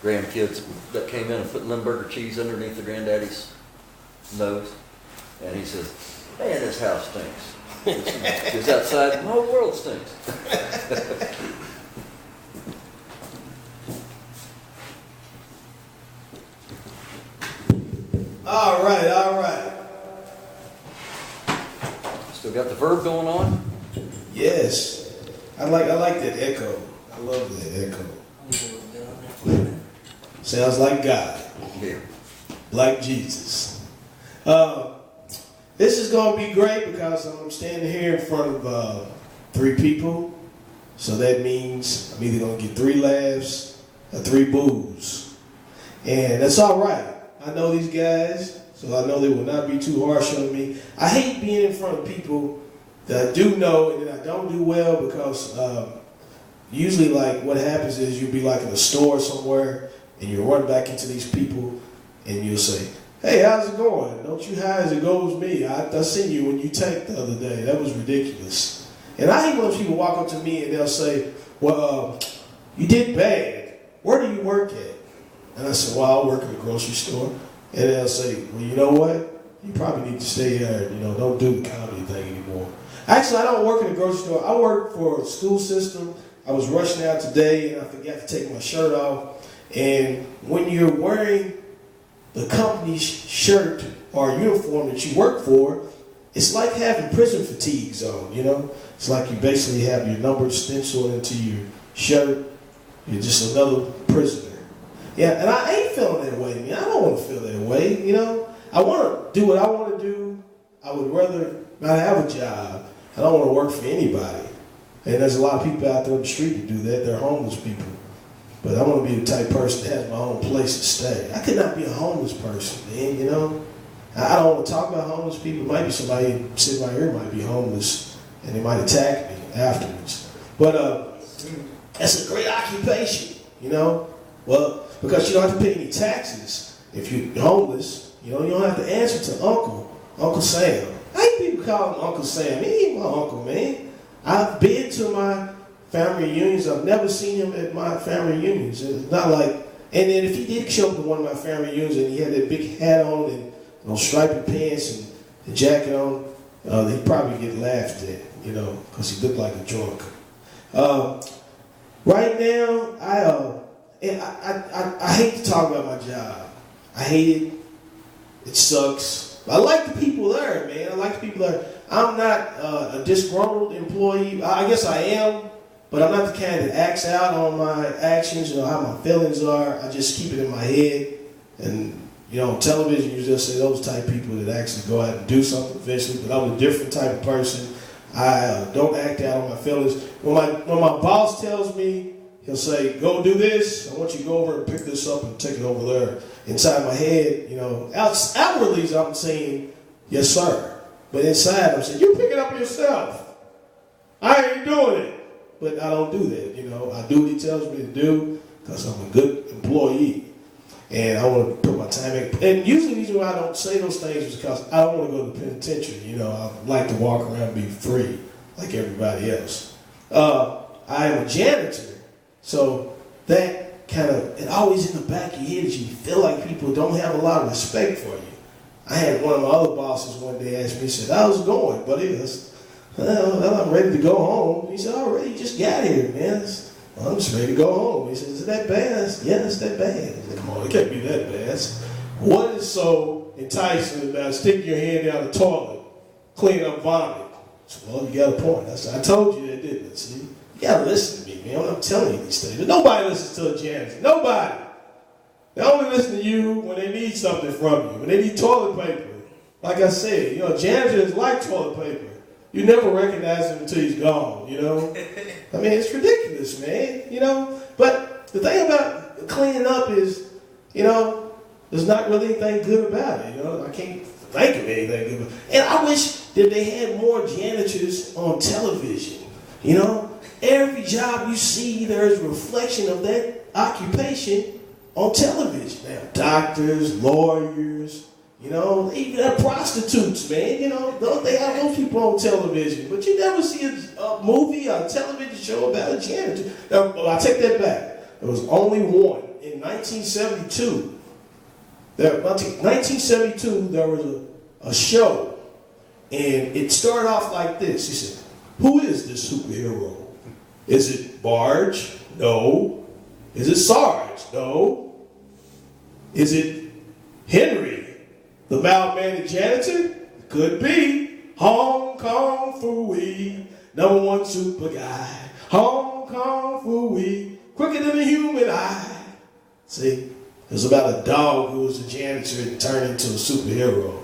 grandkids that came in and put Limburger cheese underneath the granddaddy's nose. And he says, man, this house stinks. Because outside, the whole world stinks. All right, all right. Still got the verb going on? Yes. I like that echo. I love that echo. Sounds like God. Yeah. Like Jesus. This is going to be great because I'm standing here in front of 3 people. So that means I'm either going to get 3 laughs or 3 boos. And that's all right. I know these guys, so I know they will not be too harsh on me. I hate being in front of people that I do know and that I don't do well because usually like what happens is you'll be like in a store somewhere and you'll run back into these people and you'll say, hey, how's it going? Don't you high as it goes me? I seen you when you tanked the other day. That was ridiculous. And I hate when people walk up to me and they'll say, well, you did bad. Where do you work at? And I said, well, I work in a grocery store. And they'll say, well, you know what? You probably need to stay there. You know, don't do the comedy thing anymore. Actually, I don't work in a grocery store. I work for a school system. I was rushing out today and I forgot to take my shirt off. And when you're wearing the company's shirt or uniform that you work for, it's like having prison fatigues on, you know? It's like you basically have your number stenciled into your shirt. You're just another prisoner. Yeah, and I ain't feeling that way, man. I don't want to feel that way, you know? I want to do what I want to do. I would rather not have a job. I don't want to work for anybody. And there's a lot of people out there on the street that do that. They're homeless people. But I want to be the type of person that has my own place to stay. I could not be a homeless person, man, you know? I don't want to talk about homeless people. Maybe somebody sitting right here might be homeless and they might attack me afterwards. But that's a great occupation, you know? Well, because you don't have to pay any taxes if you're homeless. You know, you don't have to answer to Uncle Sam. I hate people call him Uncle Sam. He ain't my uncle, man. I've been to my family reunions. I've never seen him at my family reunions. It's not like, and then if he did show up to one of my family reunions and he had that big hat on and those striped pants and the jacket on, he'd probably get laughed at, you know, because he looked like a drunk. Right now, I hate to talk about my job. I hate it. It sucks. I like the people there, man. I like the people there. I'm not a disgruntled employee. I guess I am, but I'm not the kind that acts out on my actions, you know, how my feelings are. I just keep it in my head. And, you know, on television, you just say those type of people that actually go out and do something eventually, but I'm a different type of person. I don't act out on my feelings. When my boss tells me, he'll say, go do this. I want you to go over and pick this up and take it over there. Inside my head, you know, outwardly I'm saying, yes, sir. But inside I'm saying, you pick it up yourself. I ain't doing it. But I don't do that, you know. I do what he tells me to do because I'm a good employee. And I want to put my time in. And usually the reason why I don't say those things is because I don't want to go to the penitentiary. You know, I like to walk around and be free like everybody else. I am a janitor. So that kind of, it always in the back of your head is you feel like people don't have a lot of respect for you. I had one of my other bosses one day ask me, he said, how's it going, buddy? I said, well, I'm ready to go home. He said, already, you just got here, man. Well, I'm just ready to go home. He said, is it that bad? I said, yeah, it's that bad. I said, come on, it can't be that bad. I said, what is so enticing about sticking your hand down the toilet, cleaning up vomit? I said, well, you got a point. I said, I told you that, didn't I? See? You gotta listen to me, man. I'm telling you these things. But nobody listens to a janitor. Nobody. They only listen to you when they need something from you. When they need toilet paper. Like I said, you know, janitors like toilet paper. You never recognize him until he's gone, you know? I mean, it's ridiculous, man, you know? But the thing about cleaning up is, you know, there's not really anything good about it, you know? I can't think of anything good about it. And I wish that they had more janitors on television, you know? Every job you see, there's a reflection of that occupation on television. They have doctors, lawyers, you know, they even have prostitutes, man. You know, they have those people on television. But you never see a movie or a television show about a janitor. Now, well, I take that back. There was only one. In 1972, there was a show, and it started off like this. He said, "Who is this superhero? Is it Barge? No. Is it Sarge? No. Is it Henry, the mild-mannered janitor? Could be. Hong Kong Phooey, number one super guy. Hong Kong Phooey, quicker than a human eye." See, it was about a dog who was a janitor and turned into a superhero.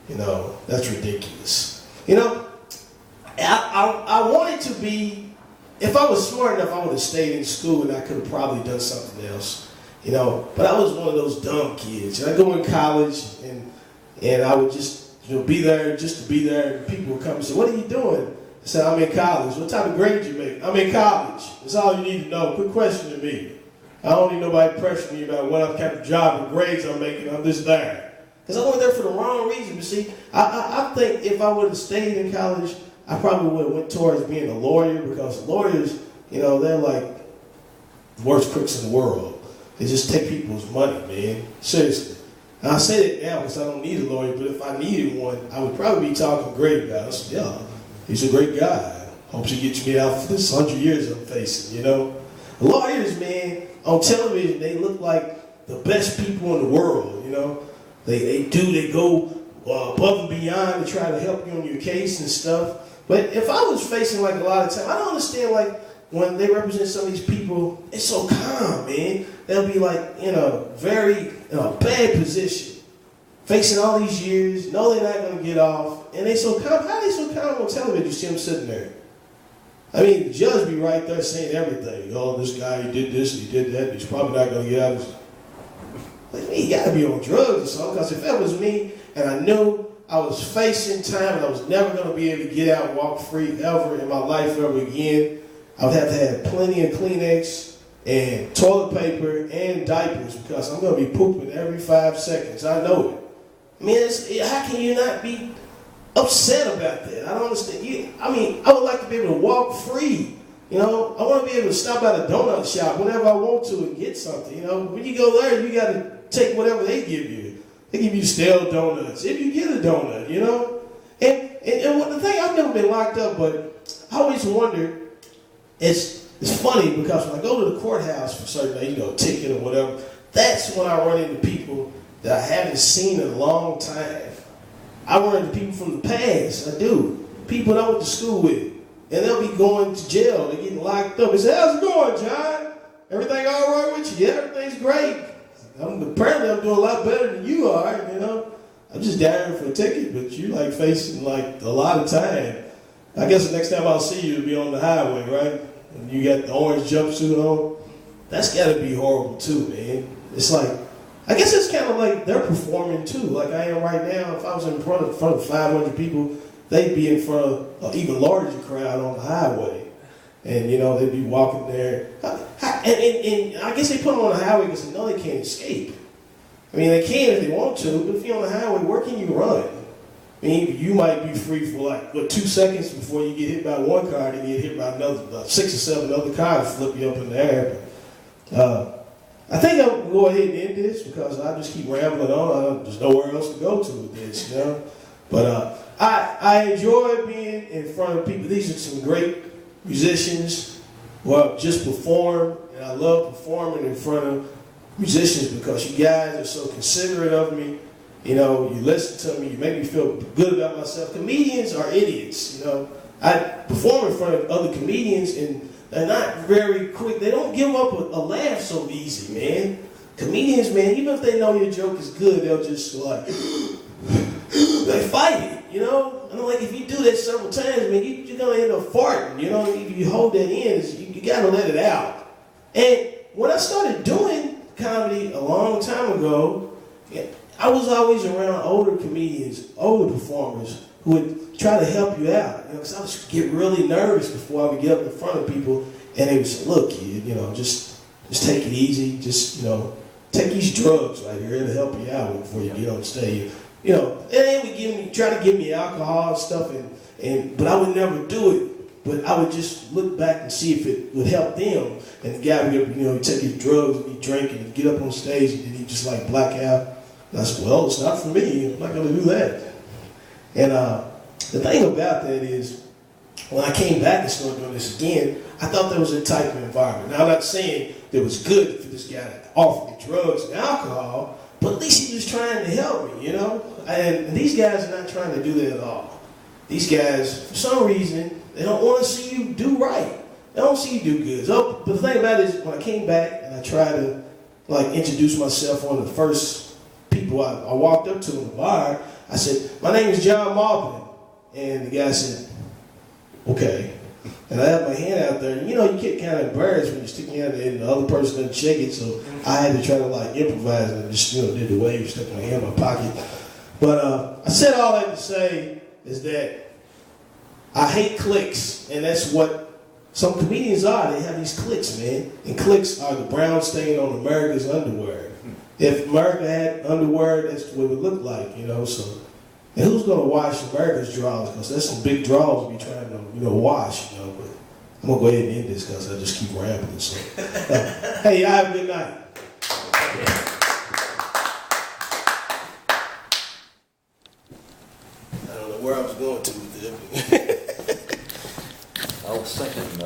You know, that's ridiculous. You know, I wanted to be, if I was smart enough, I would have stayed in school and I could have probably done something else. You know, but I was one of those dumb kids. And I go in college and I would just, be there just to be there. And people would come and say, "What are you doing?" I said, "I'm in college." "What type of grade you make?" "I'm in college." That's all you need to know. Quit questioning me. I don't need nobody pressuring me about what kind of job or grades I'm making. I'm just there. Because I went there for the wrong reason. But see, I think if I would have stayed in college, I probably would have went towards being a lawyer, because lawyers, they're like the worst crooks in the world. They just take people's money, man. Seriously. And I say that now because I don't need a lawyer, but if I needed one, I would probably be talking great about it. I said, "Yeah, he's a great guy. Hopes he gets me out for this 100 years I'm facing, Lawyers, man, on television, they look like the best people in the world, They go above and beyond to try to help you on your case and stuff. But if I was facing like a lot of time, I don't understand like when they represent some of these people, it's so calm, man. They'll be like in a very bad position, facing all these years, know they're not going to get off, and they so calm. How are they so calm on television? You see them sitting there. I mean, the judge be right there saying everything. "Oh, this guy, he did this, he did that, he's probably not going to get out." Like, me, he got to be on drugs or something, because if that was me and I knew I was facing time and I was never going to be able to get out and walk free ever in my life ever again, I would have to have plenty of Kleenex and toilet paper and diapers, because I'm going to be pooping every 5 seconds. I know it. I mean, how can you not be upset about that? I don't understand. I would like to be able to walk free. I want to be able to stop at a donut shop whenever I want to and get something. When you go there, you got to take whatever they give you. They give you stale donuts, if you get a donut, And the thing, I've never been locked up, but I always wonder, it's funny because when I go to the courthouse for certain, ticket or whatever, that's when I run into people that I haven't seen in a long time. I run into people from the past, I do. People that I went to school with. And they'll be going to jail, they're getting locked up. They say, "How's it going, John? Everything all right with you?" "Yeah, everything's great. Apparently I'm doing a lot better than you are, I'm just down for a ticket, but you like facing like a lot of time. I guess the next time I'll see you will be on the highway, right? And you got the orange jumpsuit on. That's got to be horrible too, man. It's like, I guess it's kind of like they're performing too, like I am right now. If I was in front of 500 people, they'd be in front of an even larger crowd on the highway. And, they'd be walking there. And I guess they put them on the highway because they know they can't escape. I mean, they can if they want to, but if you're on the highway, where can you run? I mean, you might be free for 2 seconds before you get hit by one car, then you get hit by another, 6 or 7 other cars flip you up in the air. But, I think I'll go ahead and end this because I just keep rambling on. There's nowhere else to go to with this, But I enjoy being in front of people. These are some great musicians who have just performed, and I love performing in front of musicians because you guys are so considerate of me. You listen to me, you make me feel good about myself. Comedians are idiots, I perform in front of other comedians and they're not very quick. They don't give up a laugh so easy, man. Comedians, man, even if they know your joke is good, they'll just they fight it, And like if you do that several times, man, you're gonna end up farting, If you hold that in, you gotta let it out. And when I started doing comedy a long time ago, I was always around older comedians, older performers who would try to help you out. Because I would get really nervous before I would get up in front of people, and they would say, "Look, kid, just take it easy. Just take these drugs right here. It'll help you out before you get on stage." And they would try to give me alcohol and stuff, but I would never do it but I would just look back and see if it would help them. And the guy would, he'd take his drugs and he'd drink and he'd get up on stage and then he'd just like black out. And I said, well, it's not for me. I'm not going to do that. And the thing about that is, when I came back and started doing this again, I thought there was a type of environment. Now, I'm not saying it was good for this guy to offer me drugs and alcohol, but at least he was trying to help me, And these guys are not trying to do that at all. These guys, for some reason, they don't want to see you do right. They don't see you do good. So, but the thing about it is, when I came back and I tried to introduce myself, one of the first people I walked up to in the bar, I said, my name is John Maupin. And the guy said, okay. And I had my hand out there, and you get kind of embarrassed when you're sticking out there and the other person doesn't check it, so I had to try to improvise and just, did the wave, stuck my hand in my pocket. But I said all that to say is that I hate cliques, and that's what some comedians are. They have these cliques, man. And cliques are the brown stain on America's underwear. If America had underwear, that's what it would look like, so. And who's going to wash America's drawers? Because there's some big drawers to be trying to, wash, But I'm going to go ahead and end this because I just keep rambling. So, hey, y'all have a good night. I don't know where I was going to with it. I was thinking.